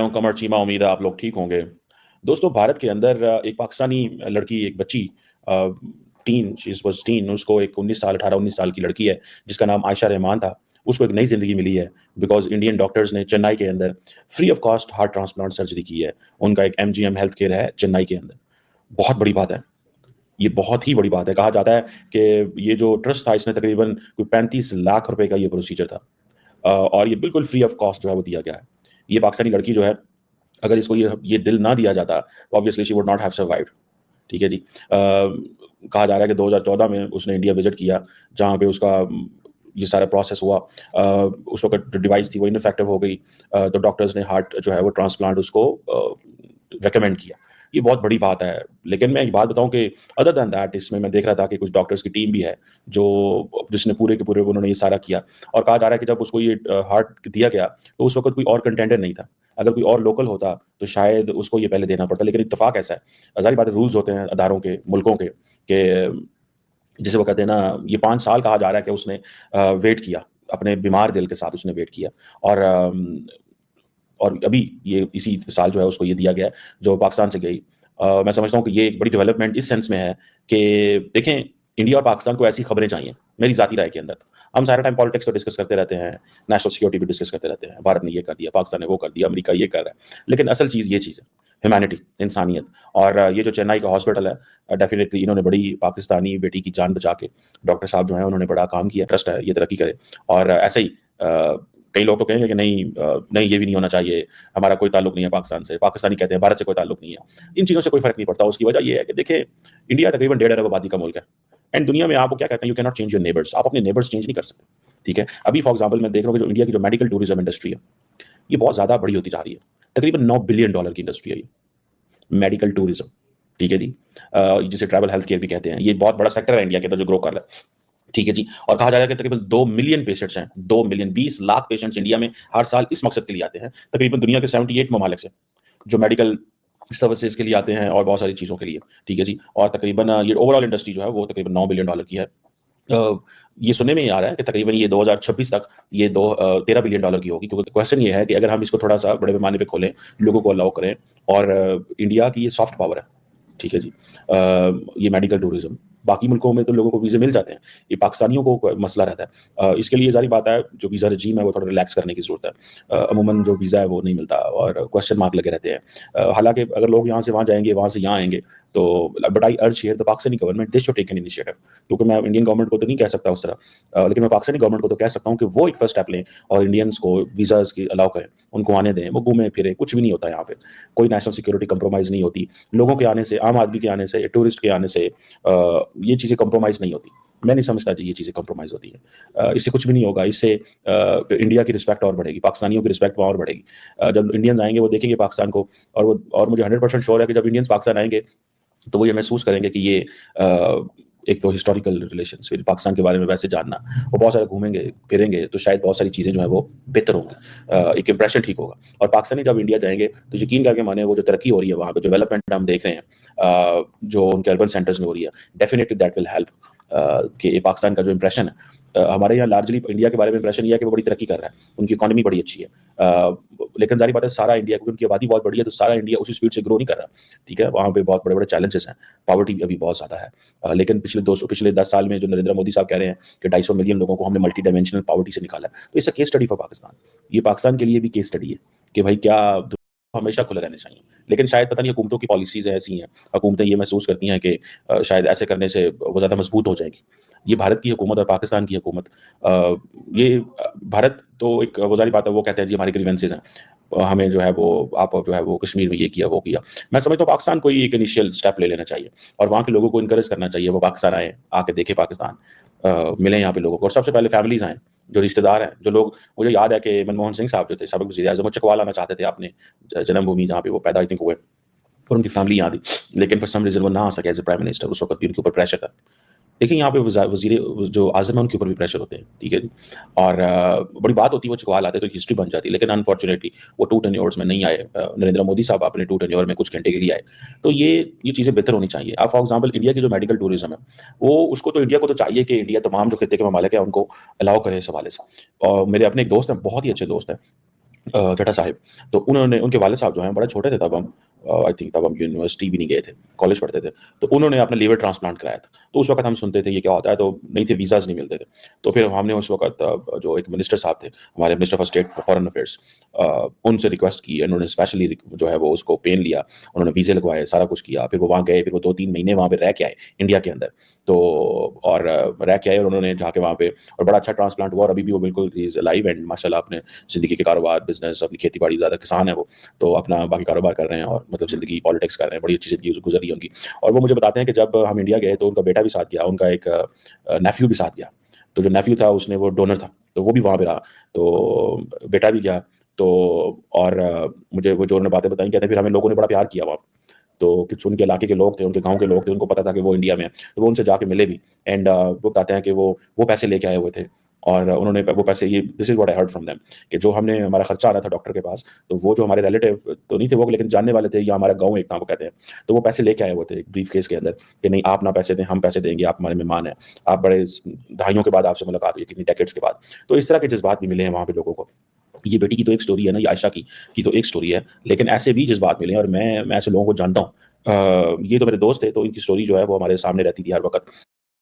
कमर चीमा, उम्मीद है आप लोग ठीक होंगे। दोस्तों, भारत के अंदर एक पाकिस्तानी लड़की, एक बच्ची, टीन, शी वाज़ टीन, उसको एक 19 साल, 18-19 साल की लड़की है, जिसका नाम आयशा रहमान था। उसको एक नई ज़िंदगी मिली है बिकॉज़ इंडियन डॉक्टर्स ने चेन्नई के अंदर free of cost heart transplant surgery की है। उनका एक एमजीएम हेल्थ केयर है चेन्नई के अंदर। बहुत बड़ी बात है। ये बहुत ही बड़ी बात है। कहा जाता है कि ये जो ट्रस्ट था, इसने तकरीबन कोई 35 लाख रुपए का ये प्रोसीजर था। और ये बिल्कुल फ्री ऑफ कॉस्ट जो है वो दिया गया है। ये पाकिस्तानी लड़की जो है, अगर इसको ये दिल ना दिया जाता तो obviously she would not have survived. ठीक है जी। कहा जा रहा है कि 2014 में उसने इंडिया विजिट किया, जहाँ पे उसका ये सारा प्रोसेस हुआ। उस वक्त जो डिवाइस थी वो इनफेक्टिव हो गई। तो डॉक्टर्स ने हार्ट जो है वो ट्रांसप्लांट उसको रिकमेंड किया। ये बहुत बड़ी बात है। लेकिन मैं एक बात बताऊं कि अदर दैन दैट, इसमें मैं देख रहा था कि कुछ डॉक्टर्स की टीम भी है जो जिसने पूरे के पूरे उन्होंने ये सारा किया। और कहा जा रहा है कि जब उसको ये हार्ट दिया गया तो उस वक्त कोई और कंटेंडर नहीं था। अगर कोई और लोकल होता तो शायद उसको ये पहले देना पड़ता। लेकिन इत्तेफाक ऐसा है, ज़ाहिर बात है, रूल्स होते हैं अदारों के, मुल्कों के, कि जिसे वो कहते हैं ना, ये 5 साल कहा जा रहा है कि उसने वेट किया, अपने बीमार दिल के साथ उसने वेट किया। और और अभी ये इसी साल जो है उसको ये दिया गया है, जो पाकिस्तान से गई। मैं समझता हूँ कि ये एक बड़ी डेवलपमेंट इस सेंस में है कि देखें, इंडिया और पाकिस्तान को ऐसी खबरें चाहिए, मेरी ज़ाती राय के अंदर। हम सारा टाइम पॉलिटिक्स तो डिस्कस करते रहते हैं, नेशनल सिक्योरिटी भी डिस्कस करते रहते हैं, भारत ने ये कर दिया, पाकिस्तान ने वो कर दिया, अमेरिका ये कर रहा है। लेकिन असल चीज़ ये चीज़ है, ह्यूमैनिटी, इंसानियत। और ये जो चेन्नई का हॉस्पिटल है, डेफिनेटली इन्होंने बड़ी पाकिस्तानी बेटी की जान बचा के, डॉक्टर साहब जो हैं उन्होंने बड़ा काम किया। ट्रस्ट है ये तरक्की करे। और ऐसे ही कई लोग तो कहेंगे कि नहीं, नहीं ये भी नहीं होना चाहिए, हमारा कोई ताल्लुक नहीं है पाकिस्तान से, पाकिस्तानी कहते हैं भारत से कोई ताल्लुक नहीं है। इन चीज़ों से कोई फ़र्क नहीं पड़ता। उसकी वजह ये है कि देखिए, इंडिया तकरीबन 1.5 अरब आबादी का मुल्क है। एंड दुनिया में आपको क्या कहते हैं, you can not change your neighbours. आप अपने नेबर्स चेंज नहीं कर सकते। ठीक है। अभी फॉर एग्जांपल मैं देख रहा हूँ कि जो इंडिया की जो मेडिकल टूरिज्म इंडस्ट्री है, ये बहुत ज़्यादा बड़ी होती जा रही है। तकरीबन $9 बिलियन की इंडस्ट्री है ये, मेडिकल टूरिज्म। ठीक है जी। जिसे ट्रैवल हेल्थ केयर भी कहते हैं। ये बहुत बड़ा सेक्टर है इंडिया के अंदर जो ग्रो कर रहा है। ठीक है जी। और कहा जा रहा है कि तकरीबन 2 मिलियन पेशेंट्स हैं, 2 मिलियन, 20 लाख पेशेंट्स इंडिया में हर साल इस मकसद के लिए आते हैं। तकरीबन दुनिया के 78 ममालिक से, जो मेडिकल सर्विसेज के लिए आते हैं और बहुत सारी चीज़ों के लिए। ठीक है जी। और तकरीबन ये ओवरऑल इंडस्ट्री जो है वो तकरीबन $9 बिलियन की है। ये सुनने में ये आ रहा है कि तकरीबन ये 2026 तक ये 13 बिलियन की होगी। क्योंकि क्वेश्चन ये है कि अगर हम इसको थोड़ा सा बड़े पैमाने पे खोलें, लोगों को अलाउ करें, और इंडिया की ये सॉफ्ट पावर है। ठीक है जी। ये मेडिकल टूरिज्म, बाकी मुल्कों में तो लोगों को वीज़े मिल जाते हैं, ये पाकिस्तानियों को मसला रहता है। इसके लिए ज़ाहिर बात है, जो वीज़ा रजीम है वो थोड़ा रिलैक्स करने की ज़रूरत है। अमूमन जो वीज़ा है वो नहीं मिलता और क्वेश्चन मार्क लगे रहते हैं। हालांकि अगर लोग यहाँ से वहाँ जाएंगे, वहाँ से यहाँ आएंगे, तो but I urge here the Pakistani government, they should take an initiative. क्योंकि मैं इंडियन गवर्नमेंट को तो नहीं कह सकता उस तरह, लेकिन मैं पाकिस्तानी गवर्नमेंट को तो कह सकता हूँ कि वो एक फर्स्ट स्टेप लें और इंडियंस को वीज़ाज़ की अलाउ करें, उनको आने दें, वो घूमें फिरें। कुछ भी नहीं होता यहाँ पे, कोई नेशनल सिक्योरिटी कंप्रोमाइज़ नहीं होती। लोगों के आने से, आम आदमी के आने से, टूरिस्ट के आने से ये चीज़ें कंप्रोमाइज़ नहीं होती। मैं नहीं समझता जी ये चीज़ें कंप्रोमाइज़ होती हैं। इससे कुछ भी नहीं होगा। इससे इंडिया की रिस्पेक्ट और बढ़ेगी, पाकिस्तानियों की रिस्पेक्ट और बढ़ेगी। जब इंडियंस आएंगे वो देखेंगे पाकिस्तान को, और मुझे 100% श्योर है कि जब इंडियंस पाकिस्तान आएंगे तो वो ये महसूस करेंगे कि ये एक तो हिस्टोरिकल रिलेशंस, फिर पाकिस्तान के बारे में वैसे जानना, वो बहुत सारे घूमेंगे फिरेंगे तो शायद बहुत सारी चीज़ें जो है वो बेहतर होंगी। एक इंप्रेशन ठीक होगा। और पाकिस्तानी जब इंडिया जाएंगे तो यकीन करके माने, वो जो तरक्की हो रही है वहाँ पे, जो डेवलपमेंट हम देख रहे हैं, जो उनके अर्बन सेंटर्स में हो रही है, डेफिनेटली दैट विल हेल्प कि पाकिस्तान का जो इंप्रेशन है, हमारे यहाँ लार्जली इंडिया के बारे में इंप्रेशन ये है कि वो बड़ी तरक्की कर रहा है, उनकी इकोनॉमी बड़ी अच्छी है। लेकिन जारी बात है, सारा इंडिया, क्योंकि उनकी आबादी बहुत बड़ी है, तो सारा इंडिया उसी स्पीड से ग्रो नहीं कर रहा। ठीक है। वहाँ पे बहुत बड़े बड़े चैलेंजेस हैं, पॉवर्टी अभी बहुत ज़्यादा है। लेकिन पिछले 10 साल में जो नरेंद्र मोदी साहब कह रहे हैं कि 250 मिलियन लोगों को हमने मल्टी डायमेंशनल पॉवर्टी से निकाला है, तो it's a case study for Pakistan. ये पाकिस्तान के लिए भी केस स्टडी है कि भाई क्या हमेशा खुले रहने चाहिए। लेकिन शायद पता नहीं हुकूमतों की पॉलिसीज़ ऐसी हैं, हुकूमतें ये महसूस करती हैं कि शायद ऐसे करने से वो ज़्यादा मजबूत हो जाएगी। ये भारत की हुकूमत और पाकिस्तान की हुकूमत, भारत तो एक वो ज़ाहिर बात है, वो कहते हैं जी हमारी ग्रीवेंसेस हैं, हमें जो है वो, आप जो है वो कश्मीर में ये किया वो किया। मैं समझता हूँ पाकिस्तान को ही एक इनिशियल स्टेप ले लेना चाहिए और वहाँ के लोगों को इनकरेज करना चाहिए, वो पाकिस्तान आए, आके देखें पाकिस्तान, मिलें यहाँ पे लोगों को, और सबसे पहले फैमिलीज आएँ, जो रिश्तेदार हैं, जो लोग, मुझे याद है कि मनमोहन सिंह साहब जो थे साबिक वज़ीर-ए-आज़म, वो चकवाल आना चाहते थे अपने जन्मभूमि जहाँ पे वो पैदा आई थिंक हुए, और उनकी फैमिली यहाँ थी, लेकिन फॉर सम रीज़न वो ना आ सके एज़ अ प्राइम मिनिस्टर। उस वक़्त भी उनके ऊपर प्रेशर था। देखिए यहाँ पे वज़ीर जो आज़म है उनके ऊपर भी प्रेशर होते हैं। ठीक है जी। और बड़ी बात होती है, वो चकवाल आते तो हिस्ट्री बन जाती, लेकिन अनफॉर्चुनेटली वो 2 टेन्योर्स में नहीं आए। नरेंद्र मोदी साहब अपने 2 टेन्योर में कुछ घंटे के लिए आए। तो ये चीज़ें बेहतर होनी चाहिए। अब फॉर एग्जाम्पल इंडिया की जो मेडिकल टूरिज्म है, वो उसको तो इंडिया को तो चाहिए कि इंडिया तमाम जो खित्ते के ममालिक है उनको अलाउ करे इस हवाले से। और मेरे अपने एक दोस्त हैं, बहुत ही अच्छे दोस्त हैं, चड्ढा साहिब। तो उन्होंने उनके वालिद साहब जो हैं बड़े छोटे थे तब हम आई थिंक तब हम यूनिवर्सिटी भी नहीं गए थे, कॉलेज पढ़ते थे। तो उन्होंने अपना लीवर ट्रांसप्लांट कराया था। तो उस वक़्त हम सुनते थे ये क्या होता है, तो नहीं थे वीज़ाज़ नहीं मिलते थे। तो फिर हमने उस वक़्त जो एक मिनिस्टर साहब थे, हमारे minister of state for foreign affairs, उनसे रिक्वेस्ट की। उन्होंने स्पेशली जो है वो उसको पेन लिया, उन्होंने वीज़े लगवाए, सारा कुछ किया। फिर वो वहाँ गए, फिर वो 2-3 महीने वहाँ पे रह के आए इंडिया के अंदर। तो और रह के आए और उन्होंने जाके वहाँ पे और बड़ा अच्छा ट्रांसप्लांट हुआ और अभी भी वो बिल्कुल ही इज़ अलाइव एंड माशाल्लाह अपने ज़िंदगी के कारोबार, बिज़नेस, अपनी खेती-बाड़ी, ज़्यादा किसान है वो, तो अपना बाकी कारोबार कर रहे हैं और मतलब ज़िंदगी पॉलिटिक्स कर रहे हैं, बड़ी अच्छी ज़िंदगी गुज़र रही है उनकी। और वो मुझे बताते हैं कि जब हम इंडिया गए तो उनका बेटा भी साथ गया, उनका एक नेफ्यू भी साथ गया। तो जो नेफ्यू था उसने वो डोनर था, तो वो भी वहाँ पे रहा, तो बेटा भी गया। तो और मुझे वो जो उन्होंने बातें बताई, कहते हैं फिर हमें लोगों ने बड़ा प्यार किया वहाँ। तो कुछ उनके इलाके के लोग थे, उनके गाँव के लोग थे, उनको पता था कि वो इंडिया में है, तो वो उनसे जाके मिले भी एंड वो बताते हैं कि वो पैसे लेके आए हुए थे और उन्होंने वो पैसे ये this is what I heard from them कि जो हमने हमारा खर्चा आ रहा था डॉक्टर के पास, तो वो जो हमारे रिलेटिव तो नहीं थे वो लेकिन जानने वाले थे या हमारा गाँव एक था वो कहते हैं, तो वो पैसे लेके आए हुए थे एक ब्रीफ़केस के अंदर कि नहीं आप ना पैसे दें, हम पैसे देंगे, आप हमारे मेहमान हैं। आप बड़े स दहाइयों के बाद आपसे मुलाकात हुई, कितनी डेकेड्स के बाद। तो इस तरह के जज़्बात भी मिले हैं वहाँ पे लोगों को। ये बेटी की तो एक स्टोरी है ना, ये आयशा की तो एक स्टोरी है, लेकिन ऐसे भी जज़्बात मिले हैं और मैं ऐसे लोगों को जानता हूँ। ये तो मेरे दोस्त थे, तो इनकी स्टोरी जो है वो हमारे सामने रहती थी हर वक़्त।